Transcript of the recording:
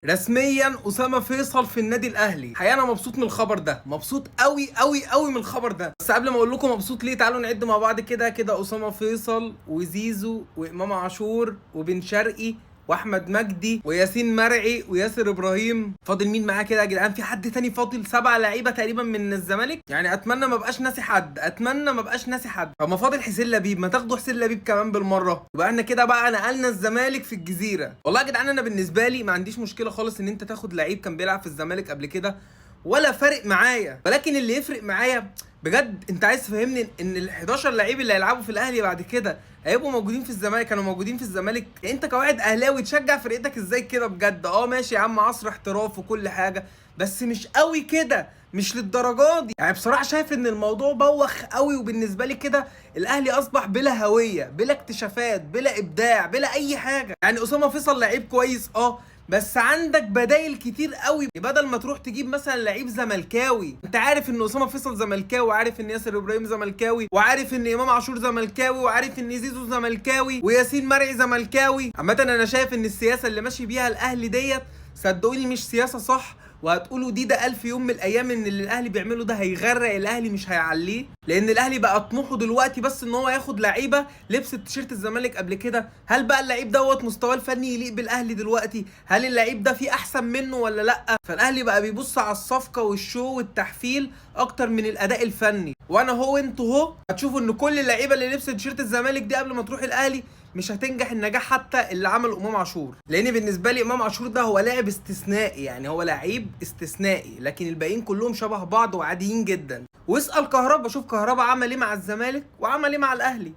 رسميا اسامه فيصل في النادي الاهلي. الحقيقه انا مبسوط من الخبر ده، مبسوط قوي قوي قوي من الخبر ده. بس قبل ما اقول لكم مبسوط ليه، تعالوا نعد مع بعض كده كده: اسامه فيصل وزيزو وامام عاشور وبن شرقي واحمد مجدي وياسين مرعي وياسر ابراهيم. فاضل مين معاه كده يا جدعان؟ في حد تاني فاضل؟ 7 لعيبه تقريبا من الزمالك. يعني اتمنى ما بقاش ناسي حد، اتمنى ما بقاش ناسي حد. فما فاضل حسين لبيب، ما تاخدوا حسين لبيب كمان بالمره. يبقى احنا كده بقى نقلنا الزمالك في الجزيره. والله يا جدعان انا بالنسبه لي ما عنديش مشكله خالص ان انت تاخد لعيب كان بيلعب في الزمالك قبل كده، ولا فارق معايا. ولكن اللي يفرق معايا بجد، انت عايز تفهمني ان ال 11 لعيب اللي هيلعبوا في الاهلي بعد كده هيبقوا موجودين في الزمالك؟ كانوا موجودين في الزمالك. يعني انت كواحد اهلاوي تشجع فرقتك ازاي كده بجد؟ ماشي يا عم، عصر احتراف وكل حاجه، بس مش قوي كده، مش للدرجه دي. يعني بصراحه شايف ان الموضوع بوخ قوي، وبالنسبه لي كده الاهلي اصبح بلا هويه، بلا اكتشافات، بلا ابداع، بلا اي حاجه. يعني اسامه فيصل لعيب كويس بس عندك بدايل كتير قوي. بدل ما تروح تجيب مثلا لعيب زملكاوي، انت عارف ان اسامه فيصل زملكاوي، وعارف ان ياسر ابراهيم زملكاوي، وعارف ان امام عاشور زملكاوي، وعارف ان زيزو زملكاوي، وياسين مرعي زملكاوي. عامه انا شايف ان السياسه اللي ماشي بيها الاهلي ديت صدقوني مش سياسه صح. وهتقولوا دي ده ألف يوم من الأيام إن اللي الأهلي بيعمله ده هيغرق الأهلي مش هيعليه، لأن الأهلي بقى طموحه دلوقتي بس إن هو ياخد لعيبة لبست تيشيرت الزمالك قبل كده. هل بقى اللعيب دوت مستواه الفني يليق بالأهلي دلوقتي؟ هل اللعيب ده فيه أحسن منه ولا لأ؟ فالأهلي بقى بيبص على الصفقة والشو والتحفيل أكتر من الأداء الفني. وأنا انتوا هتشوفوا إن كل اللعيبة اللي لبست تيشيرت الزمالك دي قبل ما تروح الأهلي مش هتنجح النجاح حتى اللي عمله امام عاشور. لان بالنسبه لي امام عاشور ده هو لاعب استثنائي، يعني هو لعيب استثنائي، لكن الباقيين كلهم شبه بعض وعاديين جدا. واسال كهربا، شوف كهربا عمل ايه مع الزمالك وعمل ايه مع الاهلي.